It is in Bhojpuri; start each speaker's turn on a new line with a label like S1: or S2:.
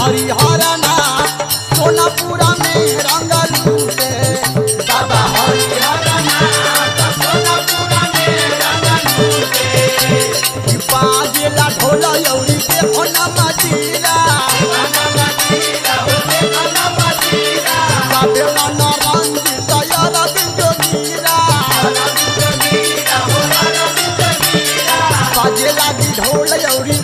S1: हरिहर नाथ सोनापुरा में रंगल लूटे बाबा हरिहर नाथ सोनापुरा में रंगल लूटे बाजेला ढोल यौरी के होना मजीरा बाबेला नरंजित यारा बिंदो मीरा बाजे लागी ढोल यौरी